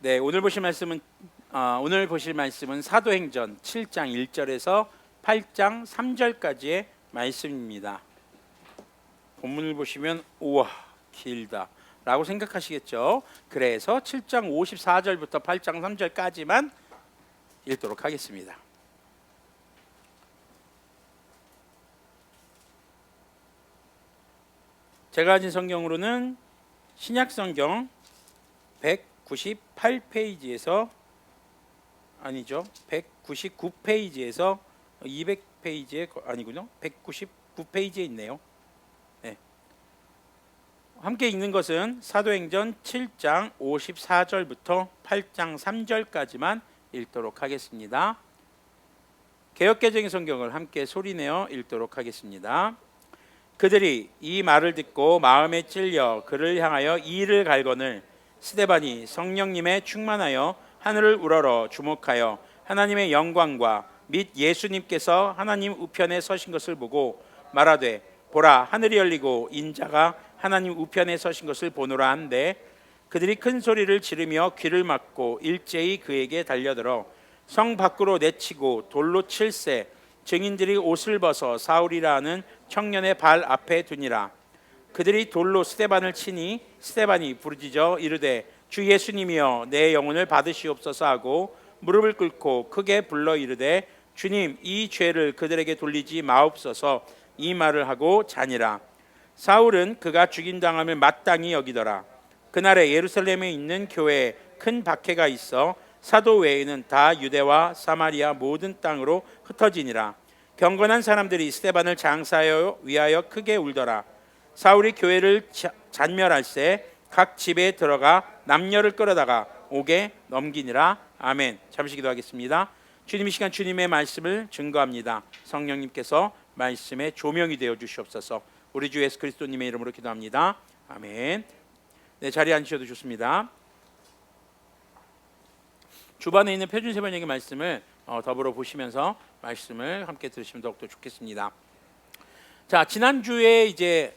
네, 오늘 보실 말씀은 사도행전 7장 1절에서 8장 3절까지의 말씀입니다. 본문을 보시면 우와 길다 라고 생각하시겠죠. 그래서 7장 54절부터 8장 3절까지만 읽도록 하겠습니다. 제가 가진 성경으로는 신약성경 198페이지에서 아니죠, 199페이지에서 200페이지에 아니군요, 199페이지에 있네요. 네. 함께 읽는 것은 사도행전 7장 54절부터 8장 3절까지만 읽도록 하겠습니다. 개역개정의 성경을 함께 소리내어 읽도록 하겠습니다. 그들이 이 말을 듣고 마음에 찔려 그를 향하여 이를 갈거늘 스데반이 성령님에 충만하여 하늘을 우러러 주목하여 하나님의 영광과 및 예수님께서 하나님 우편에 서신 것을 보고 말하되 보라 하늘이 열리고 인자가 하나님 우편에 서신 것을 보노라 한데 그들이 큰 소리를 지르며 귀를 막고 일제히 그에게 달려들어 성 밖으로 내치고 돌로 칠세 증인들이 옷을 벗어 사울이라 하는 청년의 발 앞에 두니라. 그들이 돌로 스데반을 치니 스데반이 부르짖어 이르되 주 예수님이여 내 영혼을 받으시옵소서 하고 무릎을 꿇고 크게 불러 이르되 주님 이 죄를 그들에게 돌리지 마옵소서 이 말을 하고 자니라. 사울은 그가 죽임당함을 마땅히 여기더라. 그날에 예루살렘에 있는 교회에 큰 박해가 있어 사도 외에는 다 유대와 사마리아 모든 땅으로 흩어지니라. 경건한 사람들이 스데반을 장사하여 위하여 크게 울더라. 사울이 교회를 잔멸할세 각 집에 들어가 남녀를 끌어다가 옥에 넘기니라. 아멘. 잠시 기도하겠습니다. 주님 이 시간 주님의 말씀을 증거합니다. 성령님께서 말씀의 조명이 되어 주시옵소서. 우리 주 예수 그리스도님의 이름으로 기도합니다. 아멘. 네, 자리에 앉으셔도 좋습니다. 주반에 있는 표준세 번역의 말씀을 더불어 보시면서 말씀을 함께 들으시면 더욱더 좋겠습니다. 자, 지난주에 이제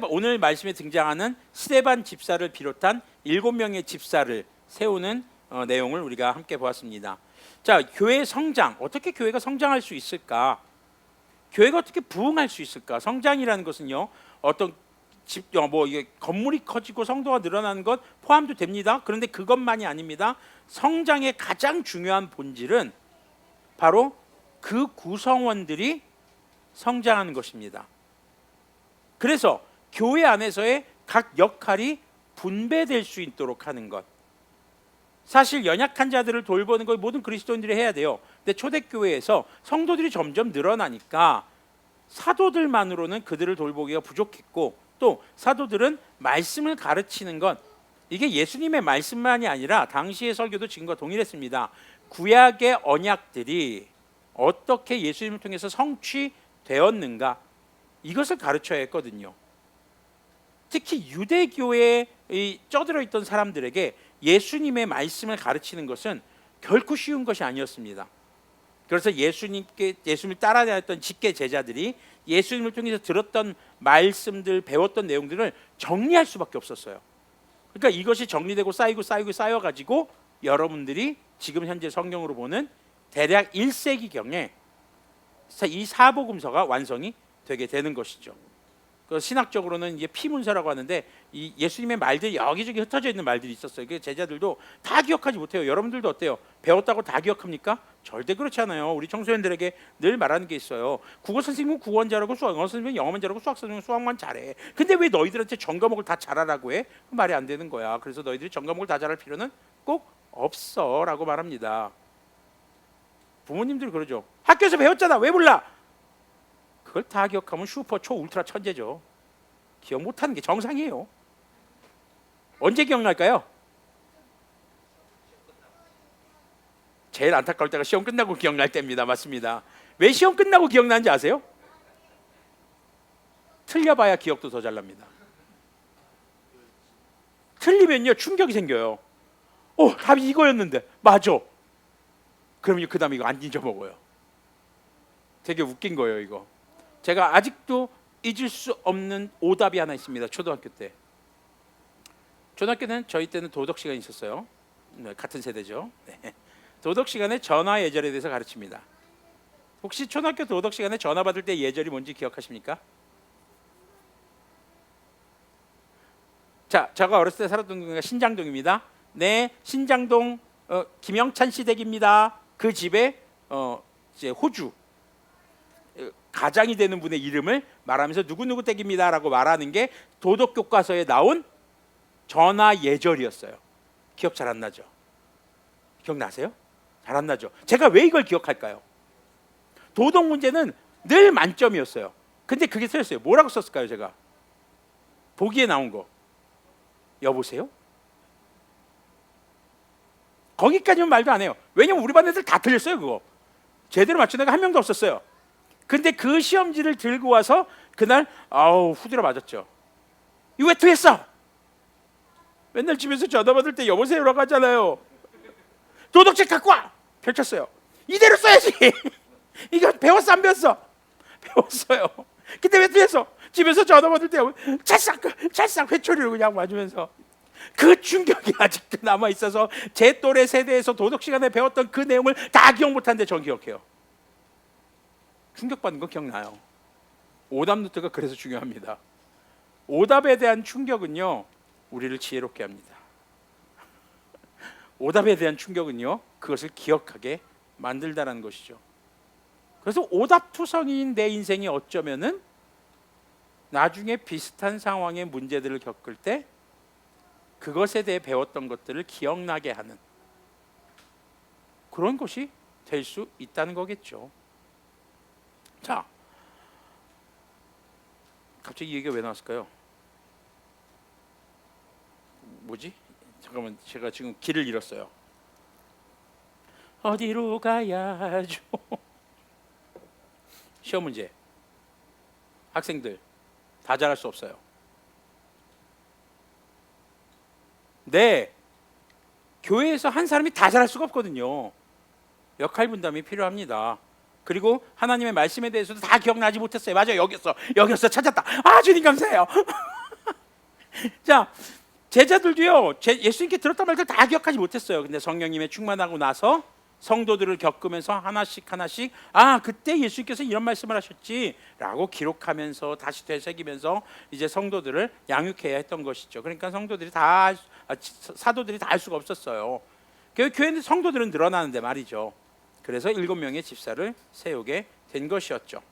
오늘 말씀에 등장하는 스데반 집사를 비롯한 7명의 집사를 세우는 내용을 우리가 함께 보았습니다. 자, 교회 성장, 어떻게 교회가 성장할 수 있을까? 교회가 어떻게 부흥할 수 있을까? 성장이라는 것은요, 어떤 이게 건물이 커지고 성도가 늘어나는 것 포함도 됩니다. 그런데 그것만이 아닙니다. 성장의 가장 중요한 본질은 바로 그 구성원들이 성장하는 것입니다. 그래서 교회 안에서의 각 역할이 분배될 수 있도록 하는 것. 사실 연약한 자들을 돌보는 걸 모든 그리스도인들이 해야 돼요. 근데 초대교회에서 성도들이 점점 늘어나니까 사도들만으로는 그들을 돌보기가 부족했고, 또 사도들은 말씀을 가르치는 것, 이게 예수님의 말씀만이 아니라 당시의 설교도 지금과 동일했습니다. 구약의 언약들이 어떻게 예수님을 통해서 성취되었는가, 이것을 가르쳐야 했거든요. 특히 유대교회에 쩌들어 있던 사람들에게 예수님의 말씀을 가르치는 것은 결코 쉬운 것이 아니었습니다. 그래서 예수님을 따라다녔던 직계 제자들이 예수님을 통해서 들었던 말씀들, 배웠던 내용들을 정리할 수밖에 없었어요. 그러니까 이것이 정리되고 쌓여가지고 여러분들이 지금 현재 성경으로 보는 대략 1세기경에 이 사복음서가 완성이 되게 되는 것이죠. 그 신학적으로는 이제 피문서라고 하는데, 이 예수님의 말들이 여기저기 흩어져 있는 말들이 있었어요. 그 제자들도 다 기억하지 못해요. 여러분들도 어때요? 배웠다고 다 기억합니까? 절대 그렇지 않아요. 우리 청소년들에게 늘 말하는 게 있어요. 국어 선생님은 국어만 잘하고 영어 선생님은 영어만 잘하고 수학 선생님은 수학만 잘해. 근데 왜 너희들한테 전 과목을 다 잘하라고 해? 말이 안 되는 거야. 그래서 너희들이 전 과목을 다 잘할 필요는 꼭 없어 라고 말합니다. 부모님들이 그러죠. 학교에서 배웠잖아, 왜 몰라? 그걸 다 기억하면 슈퍼 초 울트라 천재죠. 기억 못하는 게 정상이에요. 언제 기억날까요? 제일 안타까울 때가 시험 끝나고 기억날 때입니다. 맞습니다. 왜 시험 끝나고 기억나는지 아세요? 틀려봐야 기억도 더 잘 납니다. 틀리면요 충격이 생겨요. 답이 이거였는데 맞아. 그럼 그 다음에 이거 안 잊어먹어요. 되게 웃긴 거예요 이거. 제가 아직도 잊을 수 없는 오답이 하나 있습니다. 초등학교 때. 초등학교 때는 저희 때는 도덕 시간이 있었어요. 네, 같은 세대죠. 네. 도덕 시간에 전화 예절에 대해서 가르칩니다. 혹시 초등학교 도덕 시간에 전화 받을 때 예절이 뭔지 기억하십니까? 자, 제가 어렸을 때 살았던 동네가 신장동입니다. 네, 신장동 김영찬 씨 댁입니다. 그 집에 이제 호주 가장이 되는 분의 이름을 말하면서 누구누구 댁입니다라고 말하는 게 도덕 교과서에 나온 전화 예절이었어요. 기억 잘 안 나죠? 기억나세요? 잘 안 나죠? 제가 왜 이걸 기억할까요? 도덕 문제는 늘 만점이었어요. 근데 그게 틀렸어요. 뭐라고 썼을까요? 제가 보기에 나온 거 여보세요? 거기까지는 말도 안 해요. 왜냐면 우리 반 애들 다 틀렸어요. 그거 제대로 맞춘 애가 한 명도 없었어요. 근데 그 시험지를 들고 와서 그날 후드려 맞았죠. 이거 왜 틀렸어? 맨날 집에서 전화 받을 때 여보세요라고 하잖아요. 도덕책 갖고 와! 펼쳤어요. 이대로 써야지. 이거 배웠어 안 배웠어? 배웠어요. 근데 왜 틀렸어? 집에서 전화 받을 때 찰싹 회초리를 그냥 맞으면서 그 충격이 아직도 남아 있어서 제 또래 세대에서 도덕 시간에 배웠던 그 내용을 다 기억 못하는데 전 기억해요. 충격받는 거 기억나요. 오답 노트가 그래서 중요합니다. 오답에 대한 충격은요 우리를 지혜롭게 합니다. 오답에 대한 충격은요 그것을 기억하게 만들다라는 것이죠. 그래서 오답투성이인 내 인생이 어쩌면은 나중에 비슷한 상황의 문제들을 겪을 때 그것에 대해 배웠던 것들을 기억나게 하는 그런 것이 될 수 있다는 거겠죠. 자, 갑자기 이 얘기가 왜 나왔을까요? 뭐지? 잠깐만, 제가 지금 길을 잃었어요. 어디로 가야죠? 시험 문제. 학생들 다 잘할 수 없어요. 네, 교회에서 한 사람이 다 잘할 수가 없거든요. 역할 분담이 필요합니다. 그리고 하나님의 말씀에 대해서도 다 기억나지 못했어요. 맞아요, 여기였어, 찾았다. 아, 주님 감사해요. 자, 제자들도요, 예수님께 들었단 말들 다 기억하지 못했어요. 근데 성령님의 충만하고 나서 성도들을 겪으면서 하나씩 그때 예수님께서 이런 말씀을 하셨지라고 기록하면서 다시 되새기면서 이제 성도들을 양육해야 했던 것이죠. 그러니까 사도들이 다 할 수가 없었어요. 교회는 성도들은 늘어나는데 말이죠. 그래서 7명의 집사를 세우게 된 것이었죠.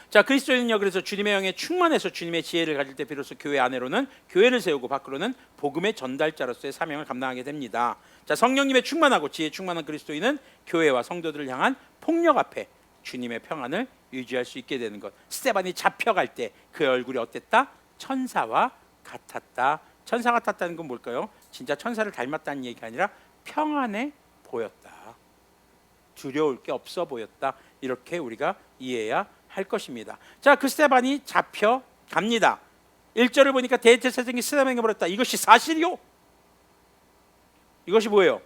자, 그리스도인은요 그래서 주님의 영에 충만해서 주님의 지혜를 가질 때 비로소 교회 안으로는 교회를 세우고 밖으로는 복음의 전달자로서의 사명을 감당하게 됩니다. 자, 성령님의 충만하고 지혜에 충만한 그리스도인은 교회와 성도들을 향한 폭력 앞에 주님의 평안을 유지할 수 있게 되는 것. 스데반이 잡혀갈 때 그의 얼굴이 어땠다? 천사와 같았다. 천사 같았다는 건 뭘까요? 진짜 천사를 닮았다는 얘기가 아니라 평안해 보였다. 두려울 게 없어 보였다. 이렇게 우리가 이해해야 할 것입니다. 자, 그 스데반이 잡혀갑니다. 1절을 보니까 대제사장이 스데반에게 물었다. 이것이 사실이요? 이것이 뭐예요?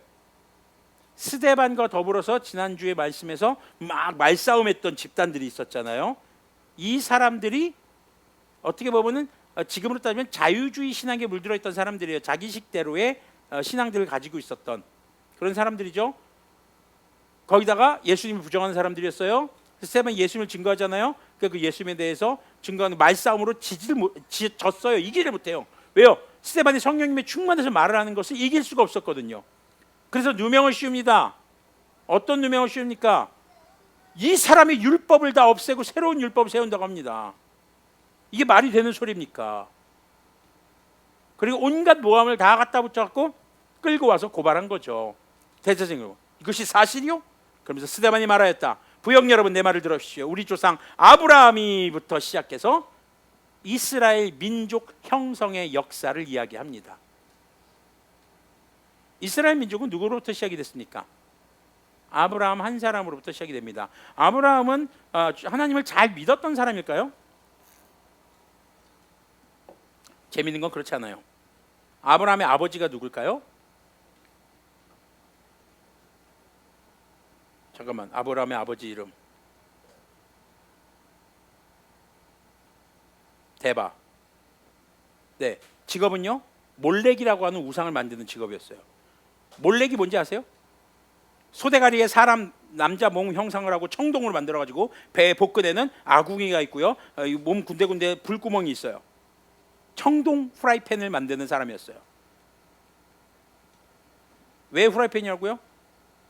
스데반과 더불어서 지난주에 말씀에서 막 말싸움했던 집단들이 있었잖아요. 이 사람들이 어떻게 보면은 지금으로 따지면 자유주의 신앙에 물들어 있던 사람들이에요. 자기식대로의 신앙들을 가지고 있었던 그런 사람들이죠. 거기다가 예수님을 부정하는 사람들이었어요. 스데반이 예수님을 증거하잖아요. 그 예수님에 대해서 증거하는 말싸움으로 졌어요. 이기를 못해요. 왜요? 스데반이 성령님의 충만해서 말을 하는 것을 이길 수가 없었거든요. 그래서 누명을 씌웁니다. 어떤 누명을 씌웁니까? 이 사람이 율법을 다 없애고 새로운 율법을 세운다고 합니다. 이게 말이 되는 소리입니까? 그리고 온갖 모함을 다 갖다 붙여갖고 끌고 와서 고발한 거죠. 대제사장으로. 이것이 사실이요? 그러면서 스데반이 말하였다. 부역 여러분, 내 말을 들으십시오. 우리 조상 아브라함이부터 시작해서 이스라엘 민족 형성의 역사를 이야기합니다. 이스라엘 민족은 누구로부터 시작이 됐습니까? 아브라함 한 사람으로부터 시작이 됩니다. 아브라함은 하나님을 잘 믿었던 사람일까요? 재밌는 건 그렇지 않아요. 아브라함의 아버지가 누굴까요? 잠깐만, 아브라함의 아버지 이름 데바. 네, 직업은요 몰렉이라고 하는 우상을 만드는 직업이었어요. 몰렉이 뭔지 아세요? 소대가리에 사람 남자 몸 형상을 하고 청동으로 만들어가지고 배 복근에는 아궁이가 있고요. 몸 군데군데 불구멍이 있어요. 청동 프라이팬을 만드는 사람이었어요. 왜 프라이팬이라고요?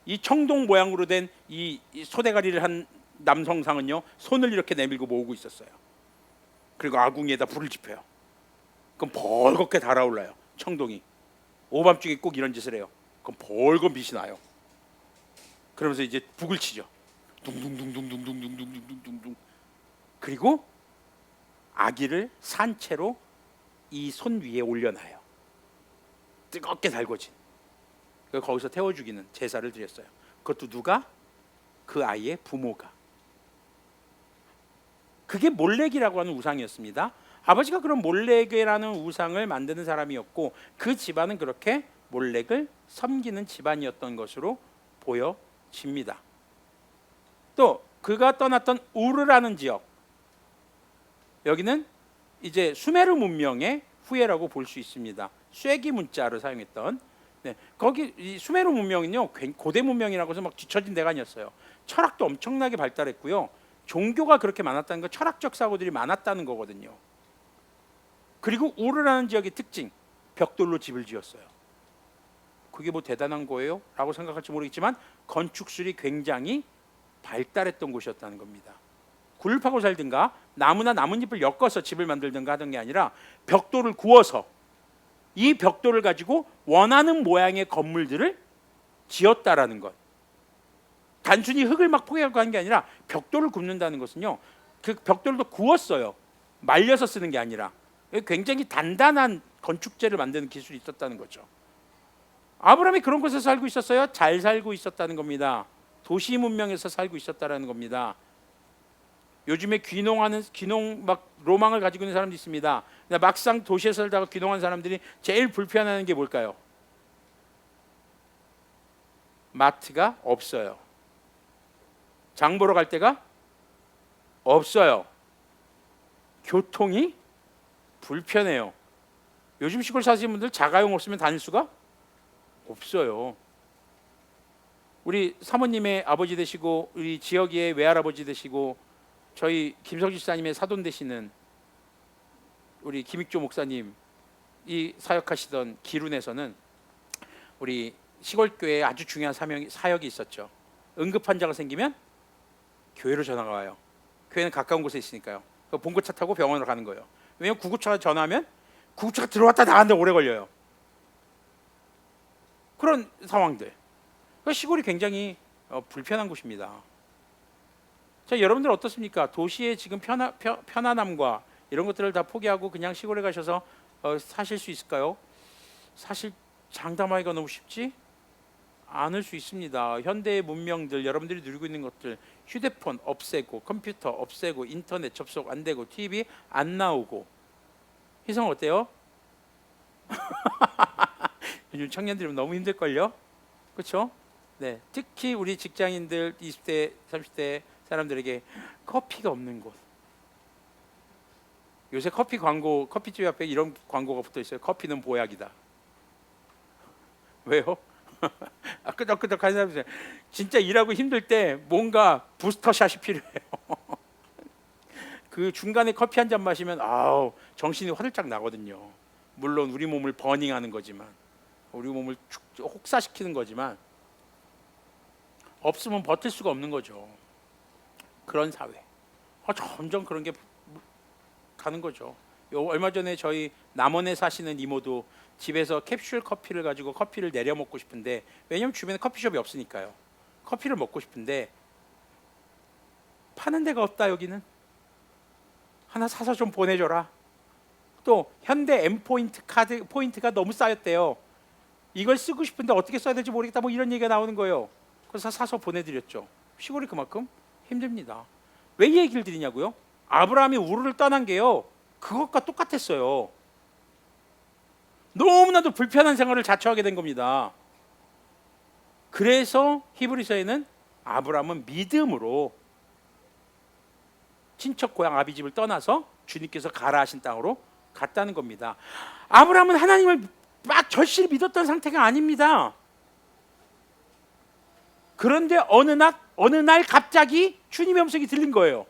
이 청동 모양으로 된 이 소대가리를 한 남성상은요, 손을 이렇게 내밀고 모으고 있었어요. 그리고 아궁이에다 불을 지펴요. 그럼 벌겋게 달아올라요. 청동이. 오밤중에 꼭 이런 짓을 해요. 그럼 벌건 빛이 나요. 그러면서 이제 북을 치죠. 둥둥둥둥둥둥둥둥둥둥둥. 그리고 아기를 산채로 이 손 위에 올려놔요. 뜨겁게 달궈진. 거기서 태워 죽이는 제사를 드렸어요. 그것도 누가? 그 아이의 부모가. 그게 몰렉이라고 하는 우상이었습니다. 아버지가 그런 몰렉이라는 우상을 만드는 사람이었고 그 집안은 그렇게 몰렉을 섬기는 집안이었던 것으로 보여집니다. 또 그가 떠났던 우르라는 지역, 여기는 이제 수메르 문명의 후예라고 볼 수 있습니다. 쇠기 문자를 사용했던, 거기 이 수메르 문명은요 고대 문명이라고 해서 막 뒤처진 데가 아니었어요. 철학도 엄청나게 발달했고요. 종교가 그렇게 많았다는 건 철학적 사고들이 많았다는 거거든요. 그리고 우르라는 지역의 특징, 벽돌로 집을 지었어요. 그게 뭐 대단한 거예요? 라고 생각할지 모르겠지만 건축술이 굉장히 발달했던 곳이었다는 겁니다. 굴을 파고 살든가 나무나 나뭇잎을 엮어서 집을 만들든가 하던 게 아니라 벽돌을 구워서 이 벽돌을 가지고 원하는 모양의 건물들을 지었다라는 것. 단순히 흙을 막 포개고 하는 게 아니라 벽돌을 굽는다는 것은요, 그 벽돌도 구웠어요. 말려서 쓰는 게 아니라. 굉장히 단단한 건축재를 만드는 기술이 있었다는 거죠. 아브라함이 그런 곳에서 살고 있었어요? 잘 살고 있었다는 겁니다. 도시 문명에서 살고 있었다는 겁니다. 요즘에 귀농 막 로망을 가지고 있는 사람도 있습니다. 근데 막상 도시에 살다가 귀농한 사람들이 제일 불편해하는 게 뭘까요? 마트가 없어요. 장 보러 갈 데가 없어요. 교통이 불편해요. 요즘 시골 사시는 분들 자가용 없으면 다닐 수가 없어요. 우리 사모님의 아버지 되시고 우리 지역의 외할아버지 되시고 저희 김성주 집사님의 사돈 되시는 우리 김익조 목사님 이 사역하시던 기룬에서는 우리 시골교회에 아주 중요한 사역이 있었죠. 응급 환자가 생기면 교회로 전화가 와요. 교회는 가까운 곳에 있으니까요. 봉고차 타고 병원으로 가는 거예요. 왜냐면 구급차가 전화하면 구급차가 들어왔다 나갔는데 오래 걸려요. 그런 상황들. 시골이 굉장히 불편한 곳입니다. 자, 여러분들 어떻습니까? 도시의 지금 편안함과 이런 것들을 다 포기하고 그냥 시골에 가셔서 사실 수 있을까요? 사실 장담하기가 너무 쉽지 않을 수 있습니다. 현대의 문명들, 여러분들이 누리고 있는 것들, 휴대폰 없애고 컴퓨터 없애고 인터넷 접속 안 되고 TV 안 나오고, 희성 어때요? 요즘 청년들은 너무 힘들걸요? 그렇죠? 네, 특히 우리 직장인들 20대 30대 사람들에게 커피가 없는 곳. 요새 커피 광고, 커피집 앞에 이런 광고가 붙어 있어요. 커피는 보약이다. 왜요? 끄덕끄덕한 사람들 진짜 일하고 힘들 때 뭔가 부스터샷이 필요해요. 그 중간에 커피 한 잔 마시면 아우 정신이 화들짝 나거든요. 물론 우리 몸을 버닝하는 거지만, 우리 몸을 혹사시키는 거지만 없으면 버틸 수가 없는 거죠. 그런 사회. 점점 그런 게 가는 거죠. 얼마 전에 저희 남원에 사시는 이모도 집에서 캡슐 커피를 가지고 커피를 내려 먹고 싶은데, 왜냐면 주변에 커피숍이 없으니까요. 커피를 먹고 싶은데 파는 데가 없다. 여기는 하나 사서 좀 보내줘라. 또 현대 M포인트 카드 포인트가 너무 쌓였대요. 이걸 쓰고 싶은데 어떻게 써야 될지 모르겠다, 뭐 이런 얘기가 나오는 거예요. 그래서 사서 보내드렸죠. 시골이 그만큼 힘듭니다. 왜 이 얘기를 드리냐고요? 아브라함이 우르를 떠난 게요, 그것과 똑같았어요. 너무나도 불편한 생활을 자처하게 된 겁니다. 그래서 히브리서에는 아브라함은 믿음으로 친척 고향 아비집을 떠나서 주님께서 가라 하신 땅으로 갔다는 겁니다. 아브라함은 하나님을 막 절실히 믿었던 상태가 아닙니다. 그런데 어느 날 갑자기 주님의 음성이 들린 거예요.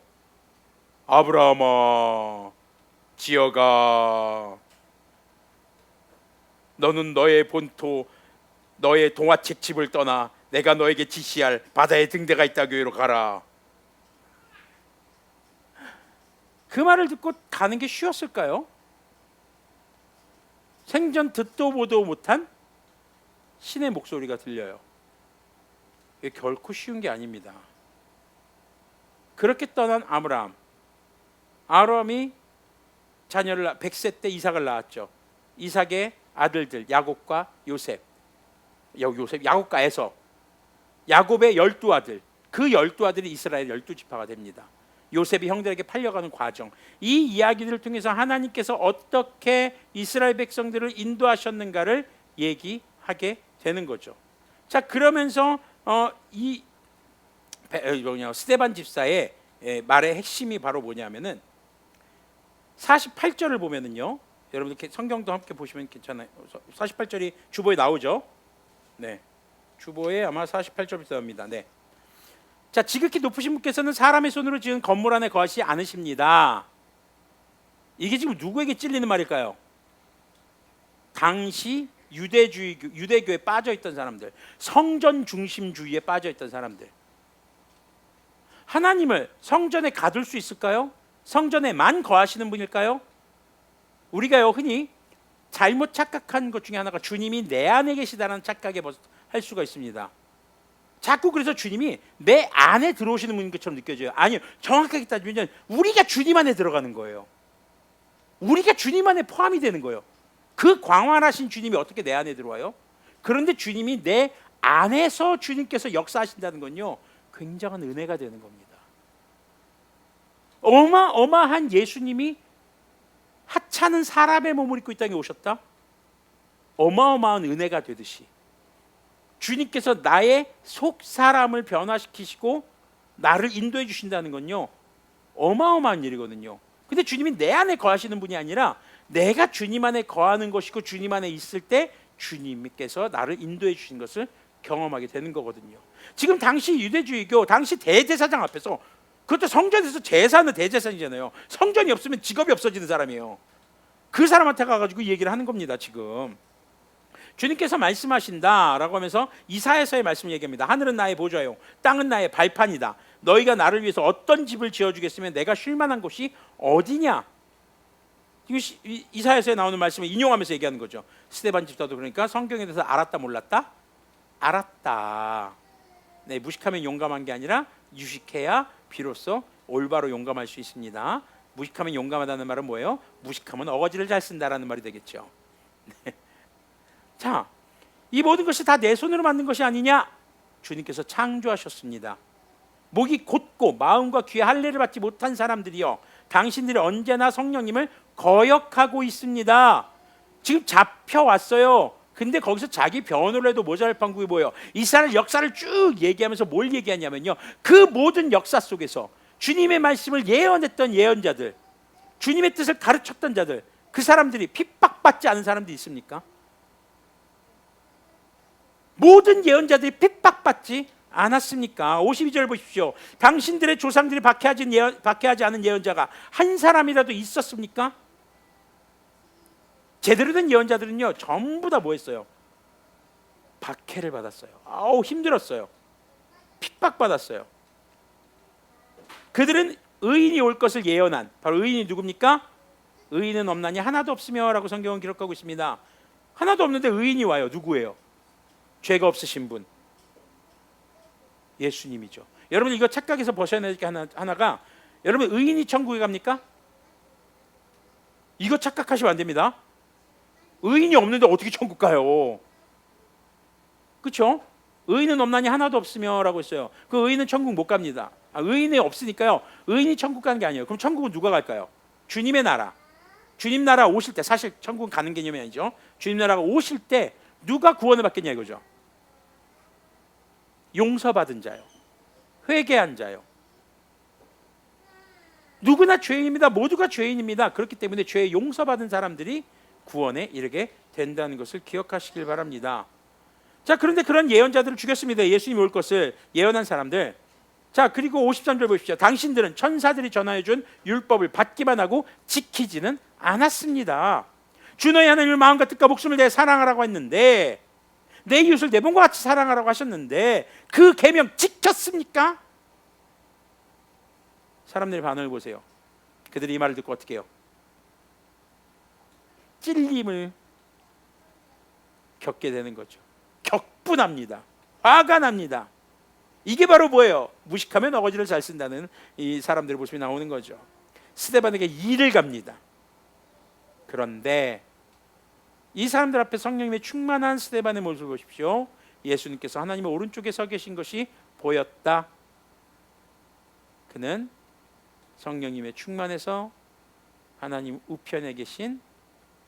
아브라함아, 지어가. 너는 너의 본토, 너의 동화책 집을 떠나 내가 너에게 지시할 바다의 등대가 있다 교회로 가라. 그 말을 듣고 가는 게 쉬웠을까요? 생전 듣도 보도 못한 신의 목소리가 들려요. 이게 결코 쉬운 게 아닙니다. 그렇게 떠난 아브라함이 자녀를 100세 때 이삭을 낳았죠. 이삭의 아들들 야곱과 야곱과 에서, 야곱의 12아들, 그 12아들이 이스라엘 12지파가 됩니다. 요셉이 형들에게 팔려가는 과정, 이 이야기들을 통해서 하나님께서 어떻게 이스라엘 백성들을 인도하셨는가를 얘기하게 되는 거죠. 자, 그러면서 스데반 집사의 말의 핵심이 바로 뭐냐면은 48절을 보면은요, 여러분들 성경도 함께 보시면 괜찮아요. 48절이 주보에 나오죠. 네, 주보에 아마 48절부터 나옵니다. 네. 자, 지극히 높으신 분께서는 사람의 손으로 지은 건물 안에 거하시지 않으십니다. 이게 지금 누구에게 찔리는 말일까요? 당시 유대교에 빠져있던 사람들, 성전 중심주의에 빠져있던 사람들. 하나님을 성전에 가둘 수 있을까요? 성전에만 거하시는 분일까요? 우리가요, 흔히 잘못 착각한 것 중에 하나가 주님이 내 안에 계시다는 착각에 할 수가 있습니다. 자꾸 그래서 주님이 내 안에 들어오시는 분인 것처럼 느껴져요. 아니요, 정확하게 따지면 우리가 주님 안에 들어가는 거예요. 우리가 주님 안에 포함이 되는 거예요. 그 광활하신 주님이 어떻게 내 안에 들어와요? 그런데 주님이 내 안에서 주님께서 역사하신다는 건요, 굉장한 은혜가 되는 겁니다. 어마어마한 예수님이 하찮은 사람의 몸을 입고 이 땅에 오셨다? 어마어마한 은혜가 되듯이 주님께서 나의 속 사람을 변화시키시고 나를 인도해 주신다는 건요, 어마어마한 일이거든요. 근데 주님이 내 안에 거하시는 분이 아니라 내가 주님 안에 거하는 것이고 주님 안에 있을 때 주님께서 나를 인도해 주신 것을 경험하게 되는 거거든요. 지금 당시 유대주의교, 당시 대제사장 앞에서, 그것도 성전에서 제사는 대제사장이잖아요. 성전이 없으면 직업이 없어지는 사람이에요. 그 사람한테 가가지고 이 얘기를 하는 겁니다. 지금 주님께서 말씀하신다라고 하면서 이사야서의 말씀을 얘기합니다. 하늘은 나의 보좌요, 땅은 나의 발판이다. 너희가 나를 위해서 어떤 집을 지어주겠으면 내가 쉴 만한 곳이 어디냐. 이사야서에 나오는 말씀을 인용하면서 얘기하는 거죠. 스데반 집사도 그러니까 성경에 대해서 알았다 몰랐다? 알았다. 네, 무식하면 용감한 게 아니라 유식해야 비로소 올바로 용감할 수 있습니다. 무식하면 용감하다는 말은 뭐예요? 무식하면 어거지를 잘 쓴다라는 말이 되겠죠. 네. 자, 이 모든 것이 다 내 손으로 만든 것이 아니냐? 주님께서 창조하셨습니다. 목이 곧고 마음과 귀에 할례를 받지 못한 사람들이요, 당신들이 언제나 성령님을 거역하고 있습니다. 지금 잡혀왔어요. 근데 거기서 자기 변호를 해도 모자랄 판국이 뭐예요? 이스라엘 역사를 쭉 얘기하면서 뭘 얘기하냐면요, 그 모든 역사 속에서 주님의 말씀을 예언했던 예언자들, 주님의 뜻을 가르쳤던 자들, 그 사람들이 핍박받지 않은 사람들이 있습니까? 모든 예언자들이 핍박받지 않았습니까? 52절 보십시오. 당신들의 조상들이 박해하지 않은 예언자가 한 사람이라도 있었습니까? 제대로 된 예언자들은요, 전부 다 뭐 했어요? 박해를 받았어요. 힘들었어요. 핍박받았어요. 그들은 의인이 올 것을 예언한, 바로 의인이 누굽니까? 의인은 없나니 하나도 없으며 라고 성경은 기록하고 있습니다. 하나도 없는데 의인이 와요. 누구예요? 죄가 없으신 분, 예수님이죠. 여러분, 이거 착각해서 벗어야 될 게 하나가, 여러분, 의인이 천국에 갑니까? 이거 착각하시면 안 됩니다. 의인이 없는데 어떻게 천국 가요? 그렇죠? 의인은 없나니 하나도 없으며 라고 했어요. 그 의인은 천국 못 갑니다. 의인이 없으니까요, 의인이 천국 가는 게 아니에요. 그럼 천국은 누가 갈까요? 주님의 나라. 주님 나라 오실 때, 사실 천국은 가는 개념이 아니죠. 주님 나라가 오실 때 누가 구원을 받겠냐 이거죠. 용서받은 자요, 회개한 자요. 누구나 죄인입니다. 모두가 죄인입니다. 그렇기 때문에 죄 용서받은 사람들이 구원에 이르게 된다는 것을 기억하시길 바랍니다. 자, 그런데 그런 예언자들을 죽였습니다. 예수님이 올 것을 예언한 사람들. 자, 그리고 53절 보십시오. 당신들은 천사들이 전하여 준 율법을 받기만 하고 지키지는 않았습니다. 주 너희 하나님을 마음과 뜻과 목숨을 다해 사랑하라고 했는데, 내 이웃을 내 몸과 같이 사랑하라고 하셨는데 그 계명 지켰습니까? 사람들의 반응을 보세요. 그들이 이 말을 듣고 어떻게 해요? 찔림을 겪게 되는 거죠. 격분합니다. 화가 납니다. 이게 바로 뭐예요? 무식하면 어거지를 잘 쓴다는 이 사람들의 모습이 나오는 거죠. 스데반에게 이를 갑니다. 그런데 이 사람들 앞에 성령님의 충만한 스데반의 모습을 보십시오. 예수님께서 하나님의 오른쪽에 서 계신 것이 보였다. 그는 성령님의 충만해서 하나님 우편에 계신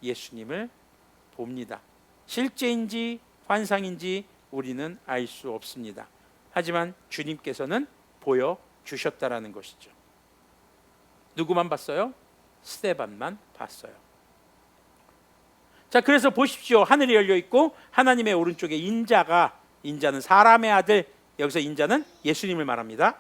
예수님을 봅니다. 실제인지 환상인지 우리는 알 수 없습니다. 하지만 주님께서는 보여주셨다라는 것이죠. 누구만 봤어요? 스데반만 봤어요. 자, 그래서 보십시오. 하늘이 열려 있고 하나님의 오른쪽에 인자는 사람의 아들, 여기서 인자는 예수님을 말합니다.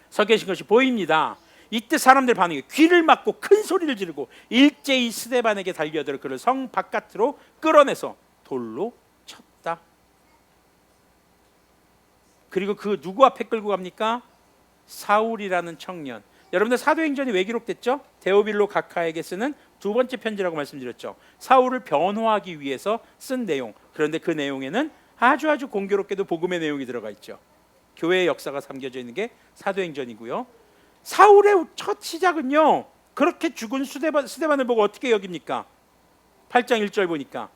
서 계신 것이 보입니다. 이때 사람들 반응이 귀를 막고 큰 소리를 지르고 일제히 스데반에게 달려들어 그를 성 바깥으로 끌어내서 돌로 쳤다. 그리고 그 누구 앞에 끌고 갑니까? 사울이라는 청년. 여러분들 사도행전이 왜 기록됐죠? 데오빌로 각하에게 쓰는 두 번째 편지라고 말씀드렸죠. 사울을 변호하기 위해서 쓴 내용. 그런데 그 내용에는 아주 공교롭게도 복음의 내용이 들어가 있죠. 교회의 역사가 담겨져 있는 게 사도행전이고요. 사울의 첫 시작은요, 그렇게 죽은 스데반을 보고 어떻게 여깁니까? 8장 1절 보니까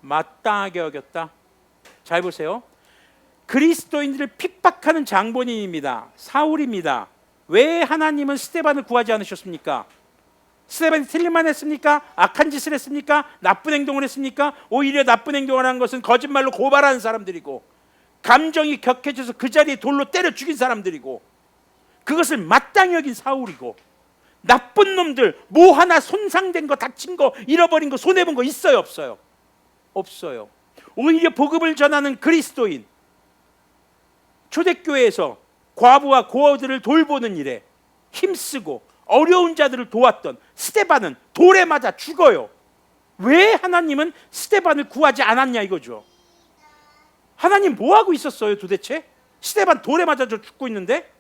마땅하게 여겼다. 잘 보세요. 그리스도인들을 핍박하는 장본인입니다. 사울입니다. 왜 하나님은 스데반을 구하지 않으셨습니까? 스데반이 틀린 말 했습니까? 악한 짓을 했습니까? 나쁜 행동을 했습니까? 오히려 나쁜 행동을 한 것은 거짓말로 고발하는 사람들이고, 감정이 격해져서 그 자리에 돌로 때려 죽인 사람들이고, 그것을 마땅히 여긴 사울이고, 나쁜 놈들 뭐 하나 손상된 거, 다친 거, 잃어버린 거, 손해본 거 있어요? 없어요? 없어요. 오히려 복음을 전하는 그리스도인, 초대교회에서 과부와 고아들을 돌보는 일에 힘쓰고 어려운 자들을 도왔던 스데반은 돌에 맞아 죽어요. 왜 하나님은 스데반을 구하지 않았냐 이거죠. 하나님 뭐 하고 있었어요 도대체? 스데반 돌에 맞아 죽고 있는데?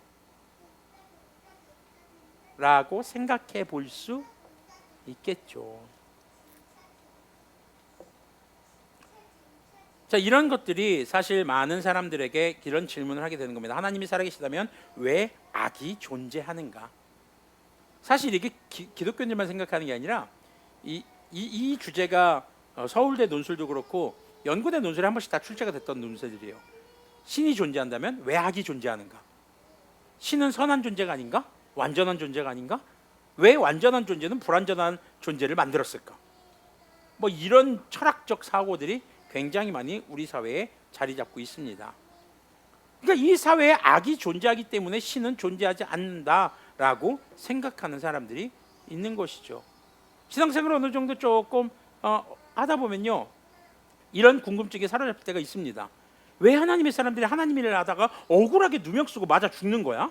라고 생각해 볼 수 있겠죠. 자, 이런 것들이 사실 많은 사람들에게 이런 질문을 하게 되는 겁니다. 하나님이 살아계시다면 왜 악이 존재하는가? 사실 이게 기독교인들만 생각하는 게 아니라 이 주제가 서울대 논술도 그렇고 연구대 논술에 한 번씩 다 출제가 됐던 논술들이에요. 신이 존재한다면 왜 악이 존재하는가? 신은 선한 존재가 아닌가? 완전한 존재가 아닌가? 왜 완전한 존재는 불완전한 존재를 만들었을까? 뭐 이런 철학적 사고들이 굉장히 많이 우리 사회에 자리 잡고 있습니다. 그러니까 이 사회에 악이 존재하기 때문에 신은 존재하지 않는다라고 생각하는 사람들이 있는 것이죠. 신앙생활을 어느 정도 조금 하다 보면요, 이런 궁금증에 사로잡힐 때가 있습니다. 왜 하나님의 사람들이 하나님 일을 하다가 억울하게 누명 쓰고 맞아 죽는 거야?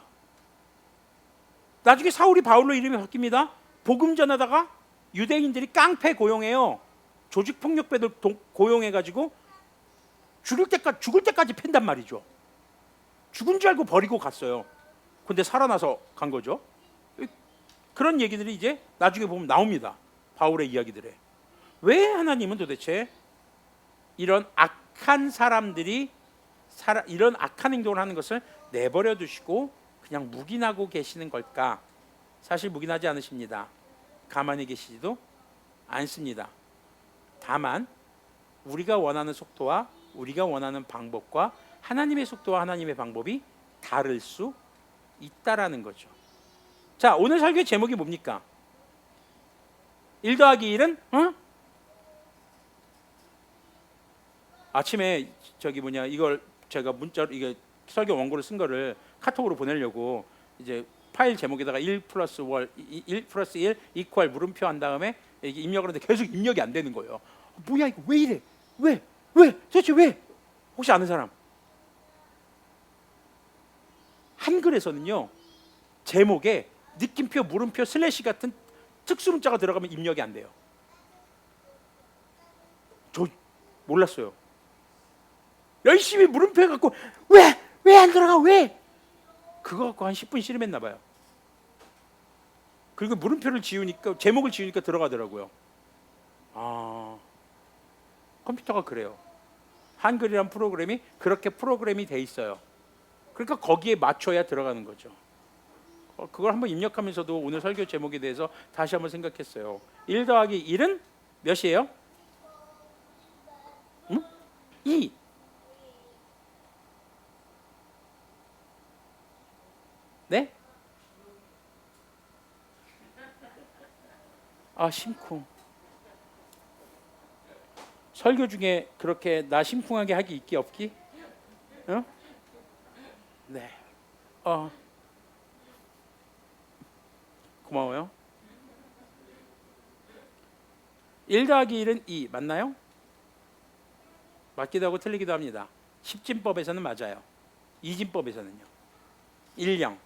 나중에 사울이 바울로 이름이 바뀝니다. 복음 전하다가 유대인들이 깡패 고용해요. 조직폭력배들 고용해가지고 죽을 때까지 팬단 말이죠. 죽은 줄 알고 버리고 갔어요. 근데 살아나서 간 거죠. 그런 얘기들이 이제 나중에 보면 나옵니다. 바울의 이야기들에. 왜 하나님은 도대체 이런 악한 사람들이 이런 악한 행동을 하는 것을 내버려 두시고 그냥 묵인하고 계시는 걸까? 사실 묵인하지 않으십니다. 가만히 계시지도 않습니다. 다만 우리가 원하는 속도와 우리가 원하는 방법과 하나님의 속도와 하나님의 방법이 다를 수 있다라는 거죠. 자, 오늘 설교의 제목이 뭡니까? 1 더하기 1은 아침에 이걸 제가 문자로 이게 설교 원고를 쓴 거를 카톡으로 보내려고 이제 파일 제목에다가 1 플러스 1 이퀄 물음표 한 다음에 입력을 하는데 계속 입력이 안 되는 거예요. 뭐야 이거 왜 이래? 왜? 도대체 왜? 혹시 아는 사람? 한글에서는요, 제목에 느낌표, 물음표, 슬래시 같은 특수 문자가 들어가면 입력이 안 돼요. 저 몰랐어요. 열심히 물음표 해갖고 왜 안 들어가? 왜? 그거 갖고 한 10분 씨름했나 봐요. 그리고 물음표를 지우니까, 제목을 지우니까 들어가더라고요. 아, 컴퓨터가 그래요. 한글이란 프로그램이 그렇게 프로그램이 돼 있어요. 그러니까 거기에 맞춰야 들어가는 거죠. 그걸 한번 입력하면서도 오늘 설교 제목에 대해서 다시 한번 생각했어요. 1 더하기 1은 몇이에요? 2. 네? 아, 심쿵. 설교 중에 그렇게 나 심쿵하게 하기 있기 없기? 어? 네. 고마워요. 1 더하기 1은 2 맞나요? 맞기도 하고 틀리기도 합니다. 십진법에서는 맞아요. 이진법에서는요. 1, 0.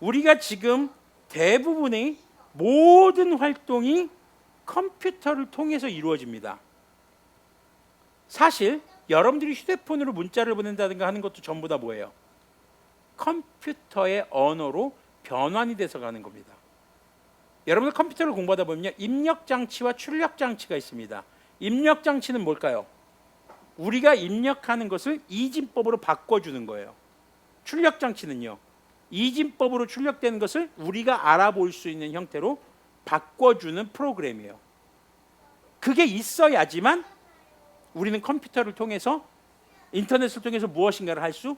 우리가 지금 대부분의 모든 활동이 컴퓨터를 통해서 이루어집니다. 사실 여러분들이 휴대폰으로 문자를 보낸다든가 하는 것도 전부 다 뭐예요? 컴퓨터의 언어로 변환이 돼서 가는 겁니다. 여러분들 컴퓨터를 공부하다 보면요, 입력장치와 출력장치가 있습니다. 입력장치는 뭘까요? 우리가 입력하는 것을 이진법으로 바꿔주는 거예요. 출력장치는요, 이진법으로 출력되는 것을 우리가 알아볼 수 있는 형태로 바꿔주는 프로그램이에요. 그게 있어야지만 우리는 컴퓨터를 통해서, 인터넷을 통해서 무엇인가를 할 수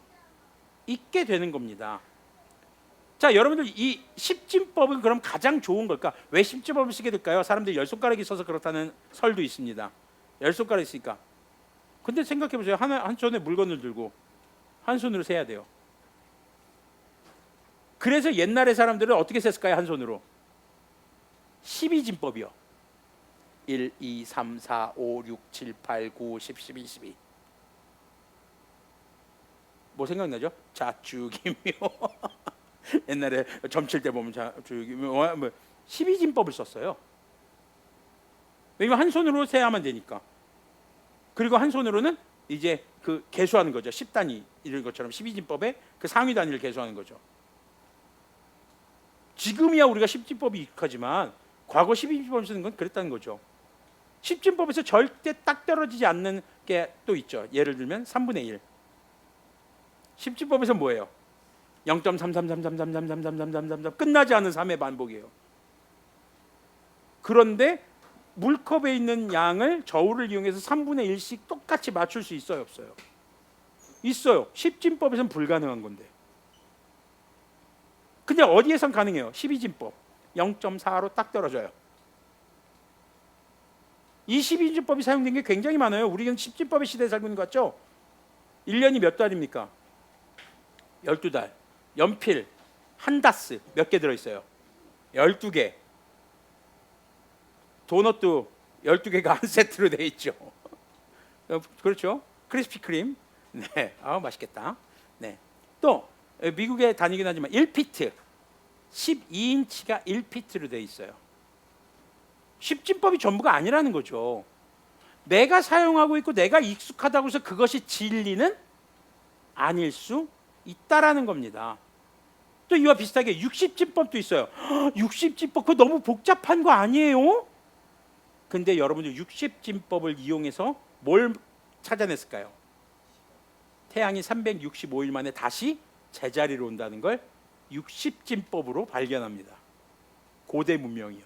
있게 되는 겁니다. 자, 여러분들 이 십진법은 그럼 가장 좋은 걸까? 왜 십진법을 쓰게 될까요? 사람들이 10손가락이 있어서 그렇다는 설도 있습니다. 10손가락이 있으니까. 근데 생각해 보세요. 한 손에 물건을 들고 한 손으로 세야 돼요. 그래서 옛날에 사람들은 어떻게 셌을까요? 한 손으로 12진법이요. 1, 2, 3, 4, 5, 6, 7, 8, 9, 10, 11, 12. 뭐 생각나죠? 자축이묘. 옛날에 점칠 때 보면 자축이묘, 12진법을 썼어요. 왜냐면 한 손으로 세야만 되니까. 그리고 한 손으로는 이제 그 계수하는 거죠. 10단위 이런 것처럼 12진법의 그 상위 단위를 계수하는 거죠. 지금이야 우리가 10진법이 익숙하지만 과거 12진법을 쓰는 건 그랬다는 거죠. 10진법에서 절대 딱 떨어지지 않는 게 또 있죠. 예를 들면 3분의 1. 10진법에서 뭐예요? 0.3333333333 끝나지 않은 3의 반복이에요. 그런데 물컵에 있는 양을 저울을 이용해서 3분의 1씩 똑같이 맞출 수 있어요, 없어요? 있어요. 10진법에서는 불가능한 건데. 근데 어디에선 가능해요? 12진법 0.4로 딱 떨어져요. 이 12진법이 사용된 게 굉장히 많아요. 우리는 10진법의 시대에 살고 있는 것 같죠? 1년이 몇 달입니까? 12달. 연필 한 다스 몇 개 들어있어요? 12개. 도넛도 12개가 한 세트로 되어 있죠. 그렇죠? 크리스피 크림. 네, 맛있겠다. 네. 또 미국에 다니긴 하지만 1피트 12인치가 1피트로 되어 있어요. 10진법이 전부가 아니라는 거죠. 내가 사용하고 있고 내가 익숙하다고 해서 그것이 진리는 아닐 수 있다라는 겁니다. 또 이와 비슷하게 60진법도 있어요. 60진법 그거 너무 복잡한 거 아니에요? 근데 여러분들 60진법을 이용해서 뭘 찾아냈을까요? 태양이 365일 만에 다시 제자리로 온다는 걸 60진법으로 발견합니다. 고대 문명이요.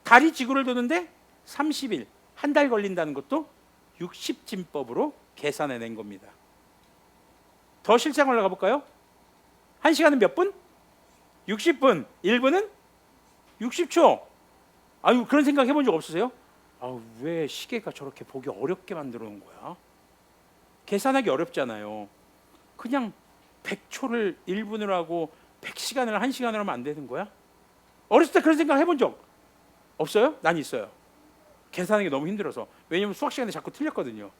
달이 지구를 도는데 30일, 한 달 걸린다는 것도 60진법으로 계산해낸 겁니다. 더 실생활로 가볼까요? 1시간은 몇 분? 60분. 1분은 60초. 아유, 그런 생각 해본 적 없으세요? 왜 시계가 저렇게 보기 어렵게 만들어 놓은 거야? 계산하기 어렵잖아요. 그냥 100초를 1분으로 하고 100시간을 1시간으로 하면 안 되는 거야? 어렸을 때 그런 생각 해본 적 없어요? 난 있어요. 계산하기 너무 힘들어서. 왜냐면 수학 시간에 자꾸 틀렸거든요.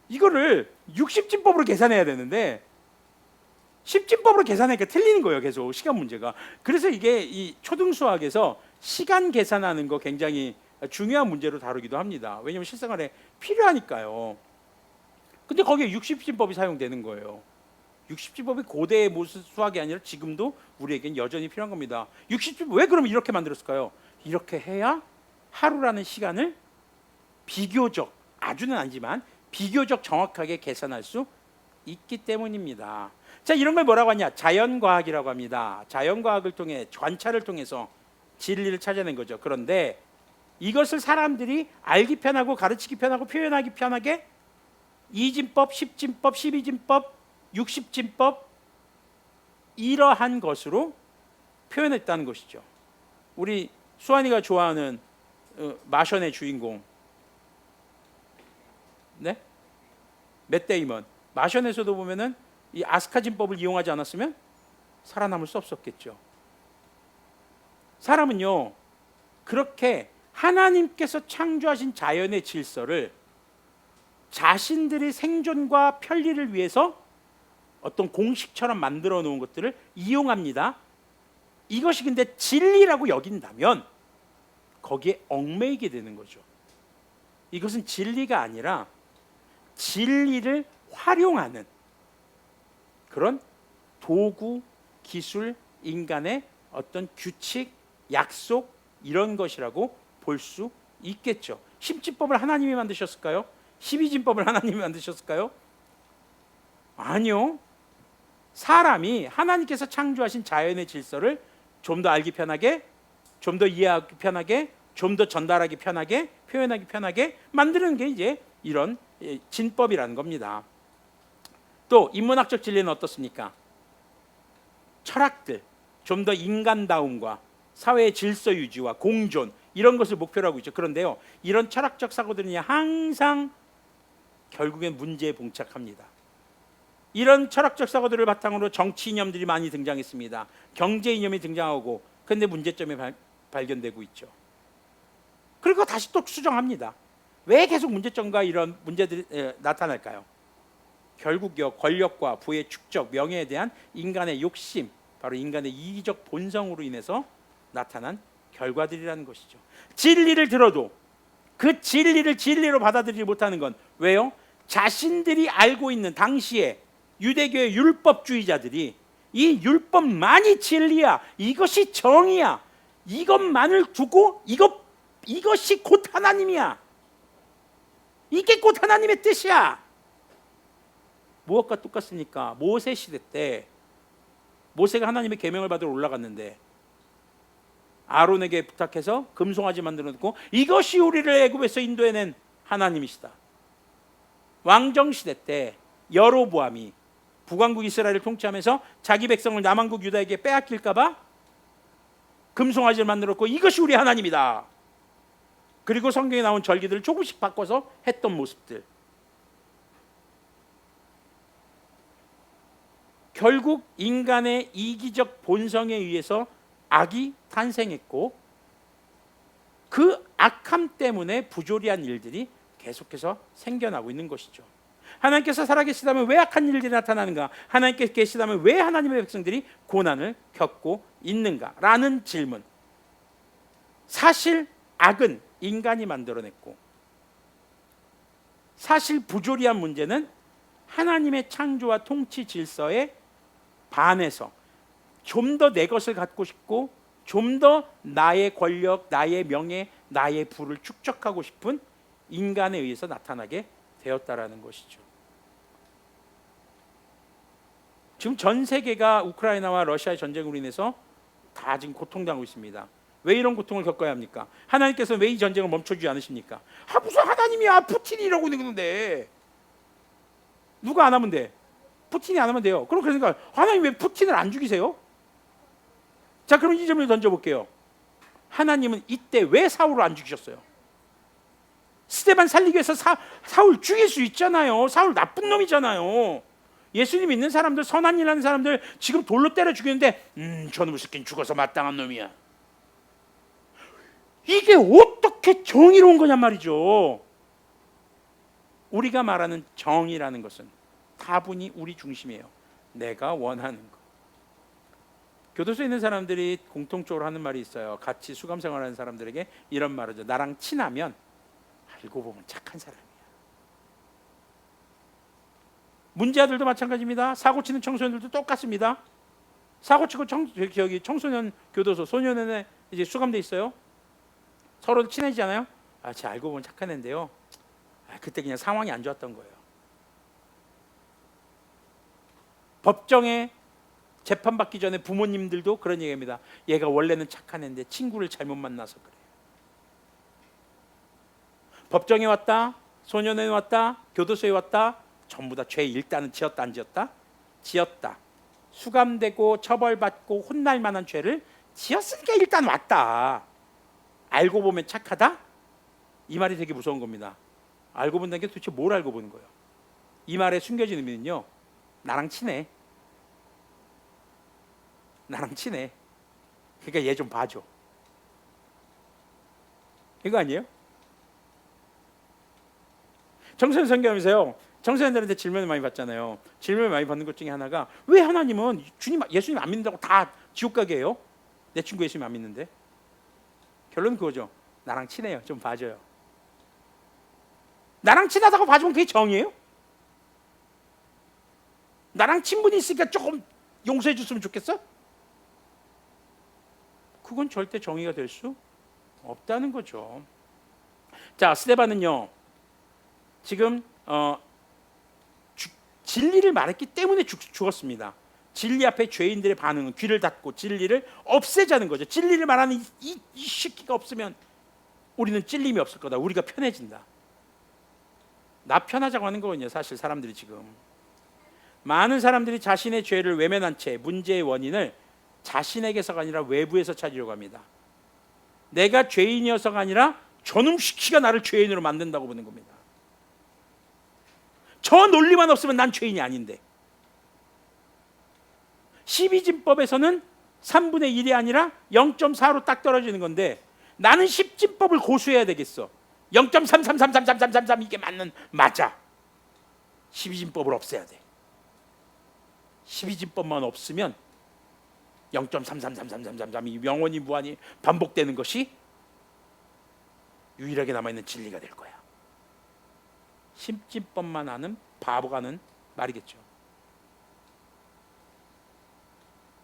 이거를 60진법으로 계산해야 되는데 10진법으로 계산하니까 틀리는 거예요. 계속 시간 문제가. 그래서 이게 이 초등수학에서 시간 계산하는 거 굉장히 중요한 문제로 다루기도 합니다. 왜냐하면 실생활에 필요하니까요. 근데 거기에 60진법이 사용되는 거예요. 60진법이 고대의 수학이 아니라 지금도 우리에겐 여전히 필요한 겁니다. 60진법 왜 그럼 이렇게 만들었을까요? 이렇게 해야 하루라는 시간을 비교적, 아주는 아니지만 비교적 정확하게 계산할 수 있기 때문입니다. 자, 이런 걸 뭐라고 하냐? 자연과학이라고 합니다. 자연과학을 통해, 관찰을 통해서 진리를 찾아낸 거죠. 그런데 이것을 사람들이 알기 편하고 가르치기 편하고 표현하기 편하게 2진법, 10진법, 12진법, 60진법 이러한 것으로 표현했다는 것이죠. 우리 수환이가 좋아하는 마션의 주인공, 네? 맷 데이먼. 마션에서도 보면은 이 아스카진법을 이용하지 않았으면 살아남을 수 없었겠죠. 사람은요, 그렇게 하나님께서 창조하신 자연의 질서를 자신들의 생존과 편리를 위해서 어떤 공식처럼 만들어 놓은 것들을 이용합니다. 이것이 근데 진리라고 여긴다면 거기에 얽매이게 되는 거죠. 이것은 진리가 아니라 진리를 활용하는 그런 도구, 기술, 인간의 어떤 규칙, 약속 이런 것이라고 볼 수 있겠죠. 10진법을 하나님이 만드셨을까요? 12진법을 하나님이 만드셨을까요? 아니요. 사람이 하나님께서 창조하신 자연의 질서를 좀 더 알기 편하게, 좀 더 이해하기 편하게, 좀 더 전달하기 편하게, 표현하기 편하게 만드는 게 이제 이런 진법이라는 겁니다. 또 인문학적 진리는 어떻습니까? 철학들, 좀 더 인간다움과 사회의 질서 유지와 공존 이런 것을 목표로 하고 있죠. 그런데요, 이런 철학적 사고들은 항상 결국엔 문제에 봉착합니다. 이런 철학적 사고들을 바탕으로 정치 이념들이 많이 등장했습니다. 경제 이념이 등장하고, 그런데 문제점이 발견되고 있죠. 그리고 다시 또 수정합니다. 왜 계속 문제점과 이런 문제들이 나타날까요? 결국요, 권력과 부의 축적, 명예에 대한 인간의 욕심, 바로 인간의 이기적 본성으로 인해서 나타난 결과들이라는 것이죠. 진리를 들어도 그 진리를 진리로 받아들이지 못하는 건 왜요? 자신들이 알고 있는 당시에 유대교의 율법주의자들이 이 율법만이 진리야, 이것이 정의야, 이것만을 두고 이것이 곧 하나님이야, 이게 곧 하나님의 뜻이야. 무엇과 똑같습니까? 모세 시대 때 모세가 하나님의 계명을 받으러 올라갔는데 아론에게 부탁해서 금송아지 만들어 놓고 이것이 우리를 애굽에서 인도해낸 하나님이시다. 왕정 시대 때 여로보암이 북왕국 이스라엘을 통치하면서 자기 백성을 남왕국 유다에게 빼앗길까 봐 금송아지를 만들었고 이것이 우리 하나님이다. 그리고 성경에 나온 절기들을 조금씩 바꿔서 했던 모습들. 결국 인간의 이기적 본성에 의해서 악이 탄생했고 그 악함 때문에 부조리한 일들이 계속해서 생겨나고 있는 것이죠. 하나님께서 살아계시다면 왜 악한 일들이 나타나는가? 하나님께서 계시다면 왜 하나님의 백성들이 고난을 겪고 있는가? 라는 질문. 사실 악은 인간이 만들어냈고 사실 부조리한 문제는 하나님의 창조와 통치 질서에 반해서 좀 더 내 것을 갖고 싶고 좀 더 나의 권력, 나의 명예, 나의 부를 축적하고 싶은 인간에 의해서 나타나게 되었다라는 것이죠. 지금 전 세계가 우크라이나와 러시아의 전쟁으로 인해서 다 지금 고통당하고 있습니다. 왜 이런 고통을 겪어야 합니까? 하나님께서 왜 이 전쟁을 멈춰주지 않으십니까? 무슨 하나님이야, 푸틴이 이러고 있는데 누가 안 하면 돼? 푸틴이 안 하면 돼요. 그러니까 하나님 왜 푸틴을 안 죽이세요? 자, 그럼 이 점을 던져볼게요. 하나님은 이때 왜 사울을 안 죽이셨어요? 스데반 살리기 위해서 사울 죽일 수 있잖아요. 사울 나쁜 놈이잖아요. 예수님 믿는 사람들, 선한 일 하는 사람들 지금 돌로 때려 죽이는데 저놈의 새끼는 죽어서 마땅한 놈이야. 이게 어떻게 정의로운 거냔 말이죠. 우리가 말하는 정이라는 것은 다분히 우리 중심이에요. 내가 원하는 거. 교도소에 있는 사람들이 공통적으로 하는 말이 있어요. 같이 수감 생활하는 사람들에게 이런 말을 하죠. 나랑 친하면 알고 보면 착한 사람이야. 문제아들도 마찬가지입니다. 사고치는 청소년들도 똑같습니다. 사고치고 청소년 교도소 소년원에 이제 수감돼 있어요. 서로 친해지잖아요. 쟤 알고 보면 착한 애인데요. 그때 그냥 상황이 안 좋았던 거예요. 법정에 재판받기 전에 부모님들도 그런 얘기합니다. 얘가 원래는 착한 애인데 친구를 잘못 만나서 그래요. 법정에 왔다, 소년원에 왔다, 교도소에 왔다, 전부 다 죄 일단은 지었다 안 지었다? 지었다. 수감되고 처벌받고 혼날 만한 죄를 지었으니까 일단 왔다. 알고 보면 착하다? 이 말이 되게 무서운 겁니다. 알고 본다는 게 도대체 뭘 알고 보는 거예요? 이 말에 숨겨진 의미는요, 나랑 친해. 나랑 친해. 그러니까 얘 좀 봐줘. 이거 아니에요? 청소년 선교하면서요, 청소년들한테 질문을 많이 받잖아요. 질문을 많이 받는 것 중에 하나가, 왜 하나님은 예수님 안 믿는다고 다 지옥 가게 해요? 내 친구 예수님 안 믿는데. 결론은 그거죠. 나랑 친해요. 좀 봐줘요. 나랑 친하다고 봐주면 그게 정이에요? 나랑 친분이 있으니까 조금 용서해 줬으면 좋겠어? 그건 절대 정의가 될 수 없다는 거죠. 자, 스데반은요, 지금 진리를 말했기 때문에 죽었습니다. 진리 앞에 죄인들의 반응은 귀를 닫고 진리를 없애자는 거죠. 진리를 말하는 이 시기가 없으면 우리는 찔림이 없을 거다. 우리가 편해진다. 나 편하자고 하는 거거든요. 사실 사람들이 지금 많은 사람들이 자신의 죄를 외면한 채 문제의 원인을 자신에게서가 아니라 외부에서 찾으려고 합니다. 내가 죄인이어서가 아니라 저놈 시키가 나를 죄인으로 만든다고 보는 겁니다. 저 논리만 없으면 난 죄인이 아닌데. 12진법에서는 3분의 1이 아니라 0.4로 딱 떨어지는 건데 나는 10진법을 고수해야 되겠어. 0.3333333 이게 맞아. 12진법을 없애야 돼. 12진법만 없으면 0.3333333이 영원히 무한히 반복되는 것이 유일하게 남아있는 진리가 될 거야. 10진법만 아는 바보가 하는 말이겠죠.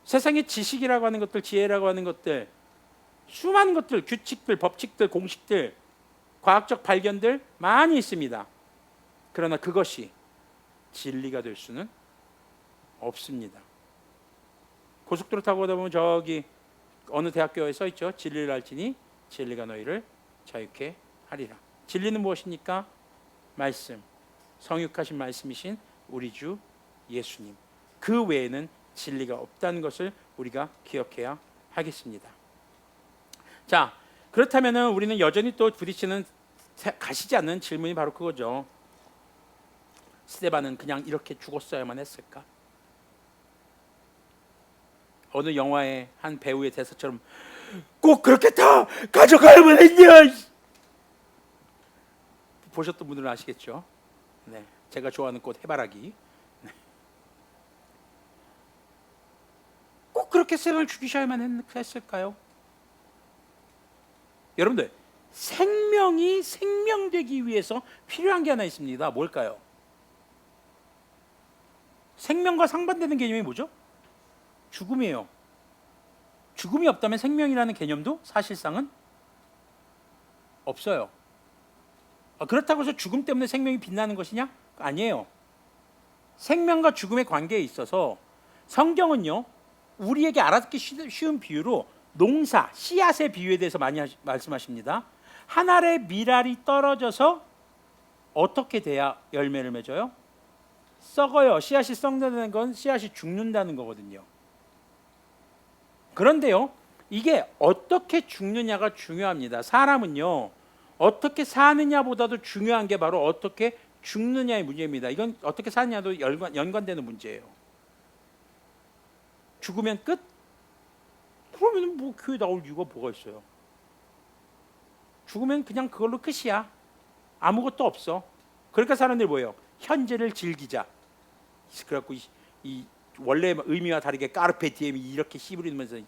세상의 지식이라고 하는 것들, 지혜라고 하는 것들, 수많은 것들, 규칙들, 법칙들, 공식들, 과학적 발견들 많이 있습니다. 그러나 그것이 진리가 될 수는 없습니다. 고속도로 타고 가다 보면 저기 어느 대학교에 써 있죠. 진리를 알지니 진리가 너희를 자유케 하리라. 진리는 무엇입니까? 말씀, 성육하신 말씀이신 우리 주 예수님. 그 외에는 진리가 없다는 것을 우리가 기억해야 하겠습니다. 자, 그렇다면 우리는 여전히 또 부딪히는 가시지 않는 질문이 바로 그거죠. 스데반은 그냥 이렇게 죽었어야만 했을까? 어느 영화의 한 배우의 대사처럼 꼭 그렇게 다 가져가야만 했냐? 보셨던 분들은 아시겠죠? 네, 제가 좋아하는 꽃 해바라기. 네. 꼭 그렇게 스데반을 죽이셔야만 했을까요? 여러분들, 생명이 생명되기 위해서 필요한 게 하나 있습니다. 뭘까요? 생명과 상반되는 개념이 뭐죠? 죽음이에요. 죽음이 없다면 생명이라는 개념도 사실상은 없어요. 그렇다고 해서 죽음 때문에 생명이 빛나는 것이냐? 아니에요. 생명과 죽음의 관계에 있어서 성경은요, 우리에게 알아듣기 쉬운 비유로 농사, 씨앗의 비유에 대해서 많이 말씀하십니다. 한 알의 밀알이 떨어져서 어떻게 돼야 열매를 맺어요? 썩어요. 씨앗이 썩는다는 건 씨앗이 죽는다는 거거든요. 그런데요, 이게 어떻게 죽느냐가 중요합니다. 사람은요, 어떻게 사느냐보다도 중요한 게 바로 어떻게 죽느냐의 문제입니다. 이건 어떻게 사느냐도 연관되는 문제예요. 죽으면 끝? 그러면 뭐 교회 나올 이유가 뭐가 있어요? 죽으면 그냥 그걸로 끝이야. 아무것도 없어. 그러니까 사람들이 뭐예요? 현재를 즐기자. 그래갖고 이 원래 의미와 다르게 까르페 디엠이 이렇게 씨부리면서,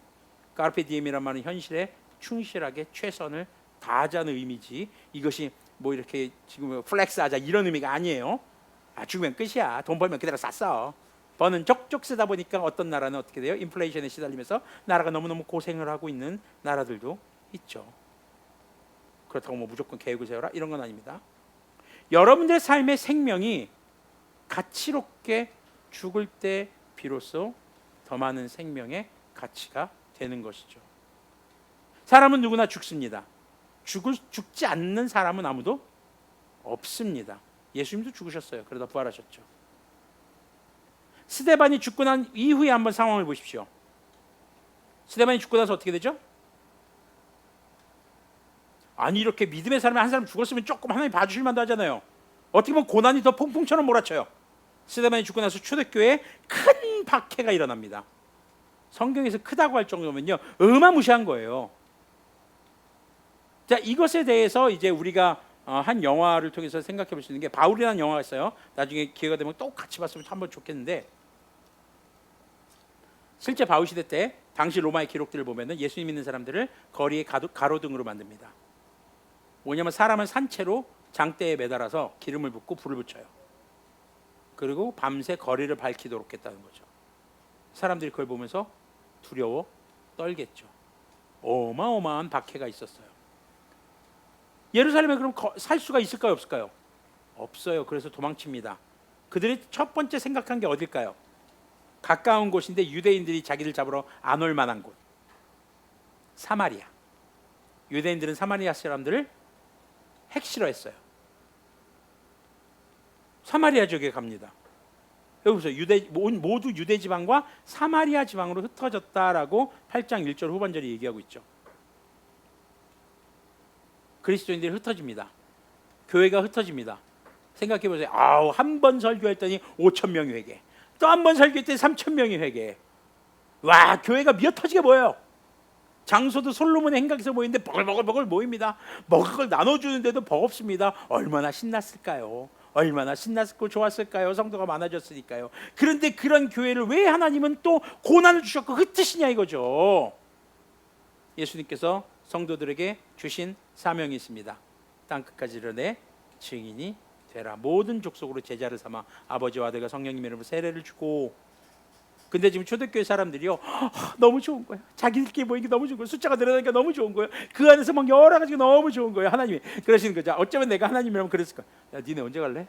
까르페 디엠이란 말은 현실에 충실하게 최선을 다하자는 의미지, 이것이 뭐 이렇게 지금 플렉스하자 이런 의미가 아니에요. 죽으면 끝이야. 돈 벌면 그대로 쌌어. 버는 족족 쓰다 보니까 어떤 나라는 어떻게 돼요? 인플레이션에 시달리면서 나라가 너무너무 고생을 하고 있는 나라들도 있죠. 그렇다고 뭐 무조건 계획을 세워라 이런 건 아닙니다. 여러분들의 삶의 생명이 가치롭게 죽을 때 비로소 더 많은 생명의 가치가 되는 것이죠. 사람은 누구나 죽습니다. 죽지 않는 사람은 아무도 없습니다. 예수님도 죽으셨어요. 그러다 부활하셨죠. 스데반이 죽고 난 이후에 한번 상황을 보십시오. 스데반이 죽고 나서 어떻게 되죠? 아니, 이렇게 믿음의 사람이 한 사람 죽었으면 조금 하나님 봐주실 만도 하잖아요. 어떻게 보면 고난이 더 퐁퐁처럼 몰아쳐요. 스데반이 죽고 나서 초대교회에 큰 박해가 일어납니다. 성경에서 크다고 할 정도면요, 어마무시한 거예요. 자, 이것에 대해서 이제 우리가 한 영화를 통해서 생각해 볼 수 있는 게, 바울이라는 영화가 있어요. 나중에 기회가 되면 또 같이 봤으면 한번 좋겠는데, 실제 바울 시대 때 당시 로마의 기록들을 보면은 예수님 믿는 사람들을 거리에 가로등으로 만듭니다. 뭐냐면 사람을 산채로 장대에 매달아서 기름을 붓고 불을 붙여요. 그리고 밤새 거리를 밝히도록 했다는 거죠. 사람들이 그걸 보면서 두려워 떨겠죠. 어마어마한 박해가 있었어요. 예루살렘에 그럼 살 수가 있을까요, 없을까요? 없어요. 그래서 도망칩니다. 그들이 첫 번째 생각한 게 어딜까요? 가까운 곳인데 유대인들이 자기를 잡으러 안 올 만한 곳, 사마리아. 유대인들은 사마리아 사람들을 핵 싫어했어요. 사마리아 지역에 갑니다. 여기 보세요. 모두 유대 지방과 사마리아 지방으로 흩어졌다라고 8장 1절 후반절이 얘기하고 있죠. 그리스도인들이 흩어집니다. 교회가 흩어집니다. 생각해 보세요. 한 번 설교했더니 5천 명이 회개, 또 한 번 설교했더니 3천 명이 회개. 와, 교회가 미어터지게 모여요. 장소도 솔로몬의 행각에서 모이는데 버글버글 모입니다. 먹을 걸 나눠주는데도 버겁습니다. 얼마나 신났을까요? 얼마나 신났고 좋았을까요? 성도가 많아졌으니까요. 그런데 그런 교회를 왜 하나님은 또 고난을 주셨고 흩으시냐 이거죠. 예수님께서 성도들에게 주신 사명이 있습니다. 땅끝까지 이르내 증인이 되라. 모든 족속으로 제자를 삼아 아버지와 아들과 성령님의 이름으로 세례를 주고. 근데 지금 초대교회 사람들이요, 너무 좋은 거예요. 자기들끼리 모이는 게 너무 좋은 거예요. 숫자가 늘어나니까 너무 좋은 거예요. 그 안에서 막 여러 가지가 너무 좋은 거예요. 하나님이 그러시는 거죠. 어쩌면 내가 하나님이라면 그랬을 거야. 야, 니네 언제 갈래?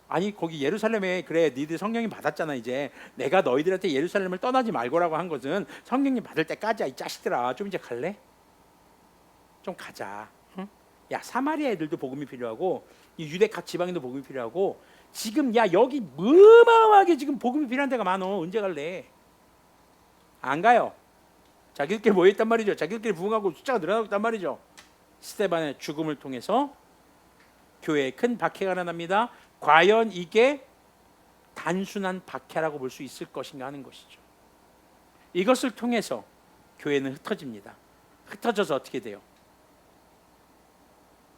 아니, 거기 예루살렘에, 그래, 니들 성령님 받았잖아. 이제 내가 너희들한테 예루살렘을 떠나지 말고라고 한 것은 성령님 받을 때까지야. 이 자식들아, 좀 이제 갈래? 좀 가자. 응? 야, 사마리아 애들도 복음이 필요하고 이 유대 각 지방에도 복음이 필요하고, 지금 야, 여기 어마어마하게 지금 복음이 필요한 데가 많어. 언제 갈래? 안 가요. 자기들끼리 모여있단 말이죠. 자기들끼리 부흥하고 숫자가 늘어나고 있단 말이죠. 스데반의 죽음을 통해서 교회에 큰 박해가 일어납니다. 과연 이게 단순한 박해라고 볼 수 있을 것인가 하는 것이죠. 이것을 통해서 교회는 흩어집니다. 흩어져서 어떻게 돼요?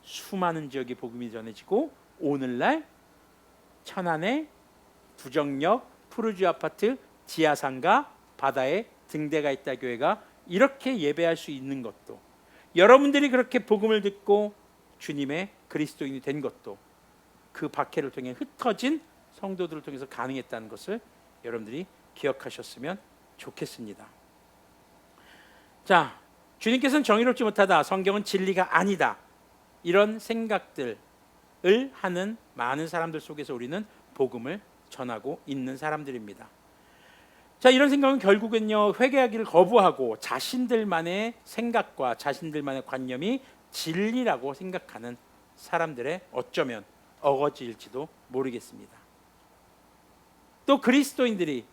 수많은 지역에 복음이 전해지고, 오늘날 천안의 부정역, 푸르주 아파트, 지하상가, 바다에 등대가 있다 교회가 이렇게 예배할 수 있는 것도, 여러분들이 그렇게 복음을 듣고 주님의 그리스도인이 된 것도 그 박해를 통해 흩어진 성도들을 통해서 가능했다는 것을 여러분들이 기억하셨으면 좋겠습니다. 자, 주님께서는 정의롭지 못하다, 성경은 진리가 아니다, 이런 생각들을 하는 많은 사람들 속에서 우리는 복음을 전하고 있는 사람들입니다. 자, 이런 생각은 결국은요, 회개하기를 거부하고 자신들만의 생각과 자신들만의 관념이 진리라고 생각하는 사람들의 어쩌면 어거지일지도 모르겠습니다. 또 그리스도인들이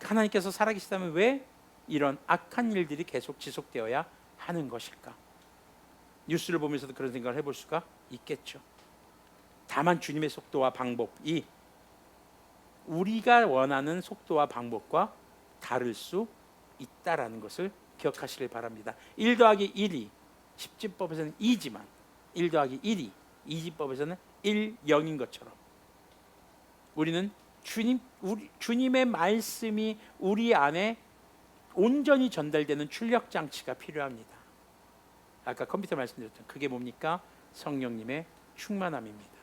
하나님께서 살아계시다면 왜 이런 악한 일들이 계속 지속되어야 하는 것일까? 뉴스를 보면서도 그런 생각을 해볼 수가 있겠죠. 다만 주님의 속도와 방법이 우리가 원하는 속도와 방법과 다를 수 있다라는 것을 기억하시길 바랍니다. 1 더하기 1이 십지법에서는 2지만 1 더하기 1이 이지법에서는 1:0인 것처럼 우리는 주님의 말씀이 우리 안에 온전히 전달되는 출력 장치가 필요합니다. 아까 컴퓨터 말씀드렸던 그게 뭡니까? 성령님의 충만함입니다.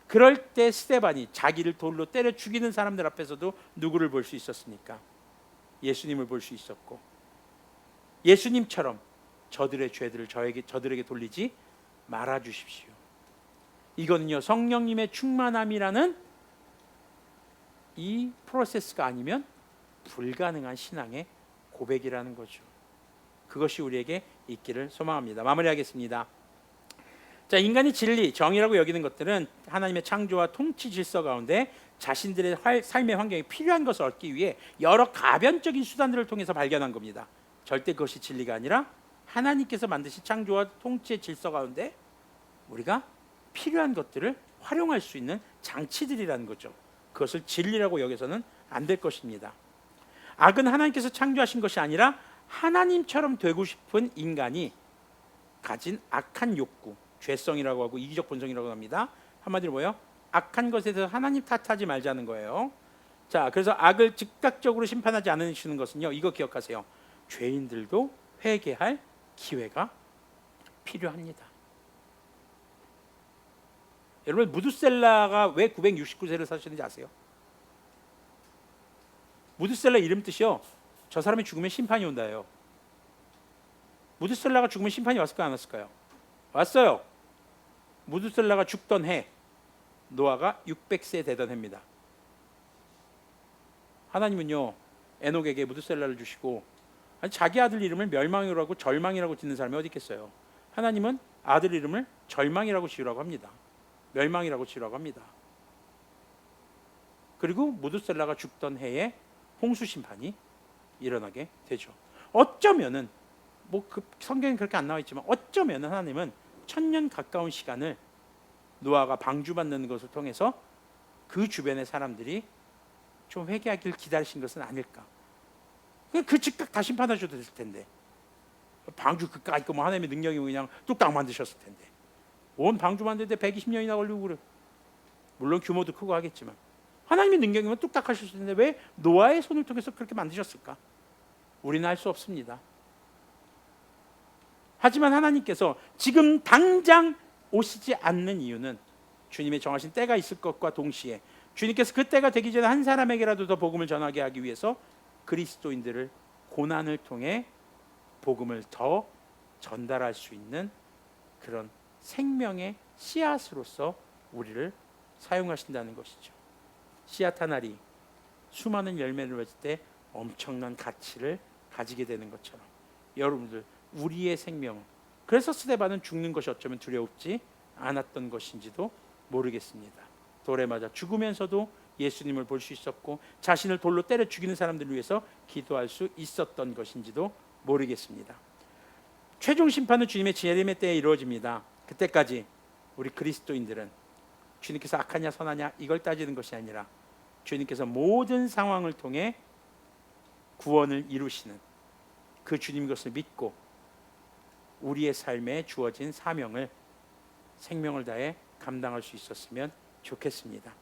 그럴 때 스데반이 자기를 돌로 때려 죽이는 사람들 앞에서도 누구를 볼 수 있었습니까? 예수님을 볼 수 있었고, 예수님처럼 저들의 죄들을 저들에게 돌리지 말아 주십시오. 이거는요, 성령님의 충만함이라는 이 프로세스가 아니면 불가능한 신앙의 고백이라는 거죠. 그것이 우리에게 있기를 소망합니다. 마무리하겠습니다. 자, 인간이 진리, 정의라고 여기는 것들은 하나님의 창조와 통치 질서 가운데 자신들의 삶의 환경에 필요한 것을 얻기 위해 여러 가변적인 수단들을 통해서 발견한 겁니다. 절대 그것이 진리가 아니라 하나님께서 만드신 창조와 통치의 질서 가운데 우리가 필요한 것들을 활용할 수 있는 장치들이라는 거죠. 그것을 진리라고 여겨서는 안 될 것입니다. 악은 하나님께서 창조하신 것이 아니라 하나님처럼 되고 싶은 인간이 가진 악한 욕구, 죄성이라고 하고 이기적 본성이라고 합니다. 한마디로 뭐예요? 악한 것에 대해서 하나님 탓하지 말자는 거예요. 자, 그래서 악을 즉각적으로 심판하지 않으시는 것은요, 이거 기억하세요. 죄인들도 회개할 기회가 필요합니다. 여러분, 무드셀라가 왜 969세를 사셨는지 아세요? 무드셀라 이름 뜻이요, 저 사람이 죽으면 심판이 온다예요. 무드셀라가 죽으면 심판이 왔을까 안 왔을까요? 왔어요. 무드셀라가 죽던 해 노아가 600세 되던 해입니다. 하나님은요, 에녹에게 무드셀라를 주시고, 아니, 자기 아들 이름을 멸망이라고 절망이라고 짓는 사람이 어디 있겠어요? 하나님은 아들 이름을 절망이라고 지으라고 합니다. 멸망이라고 지으라고 합니다. 그리고 무드셀라가 죽던 해에 홍수 심판이 일어나게 되죠. 어쩌면은 그 성경에 그렇게 안 나와 있지만 어쩌면은 하나님은 1000년 가까운 시간을 노아가 방주받는 것을 통해서 그 주변의 사람들이 좀 회개하기를 기다리신 것은 아닐까. 그 즉각 다 심판하셔도 됐을 텐데, 방주 그까이 거 뭐 하나님의 능력이 그냥 뚝딱 만드셨을 텐데, 온 방주 만드는데 120년이나 걸리고 그래. 물론 규모도 크고 하겠지만 하나님의 능력이면 뚝딱 하셨을 텐데 왜 노아의 손을 통해서 그렇게 만드셨을까? 우리는 알 수 없습니다. 하지만 하나님께서 지금 당장 오시지 않는 이유는 주님의 정하신 때가 있을 것과 동시에 주님께서 그 때가 되기 전에 한 사람에게라도 더 복음을 전하게 하기 위해서 그리스도인들을 고난을 통해 복음을 더 전달할 수 있는 그런 생명의 씨앗으로서 우리를 사용하신다는 것이죠. 씨앗 한 알이 수많은 열매를 맺을 때 엄청난 가치를 가지게 되는 것처럼 여러분들 우리의 생명은, 그래서 스데반은 죽는 것이 어쩌면 두렵지 않았던 것인지도 모르겠습니다. 돌에 맞아 죽으면서도 예수님을 볼 수 있었고 자신을 돌로 때려 죽이는 사람들을 위해서 기도할 수 있었던 것인지도 모르겠습니다. 최종 심판은 주님의 재림의 때에 이루어집니다. 그때까지 우리 그리스도인들은 주님께서 악하냐 선하냐 이걸 따지는 것이 아니라 주님께서 모든 상황을 통해 구원을 이루시는 그 주님 것을 믿고 우리의 삶에 주어진 사명을 생명을 다해 감당할 수 있었으면 좋겠습니다.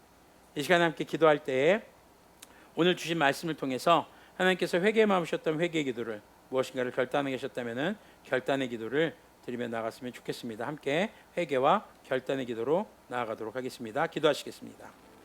이 시간에 함께 기도할 때에 오늘 주신 말씀을 통해서 하나님께서 회개에 마음으셨던 회개의 기도를, 무엇인가를 결단하게 하셨다면 결단의 기도를 드리며 나갔으면 좋겠습니다. 함께 회개와 결단의 기도로 나아가도록 하겠습니다. 기도하시겠습니다.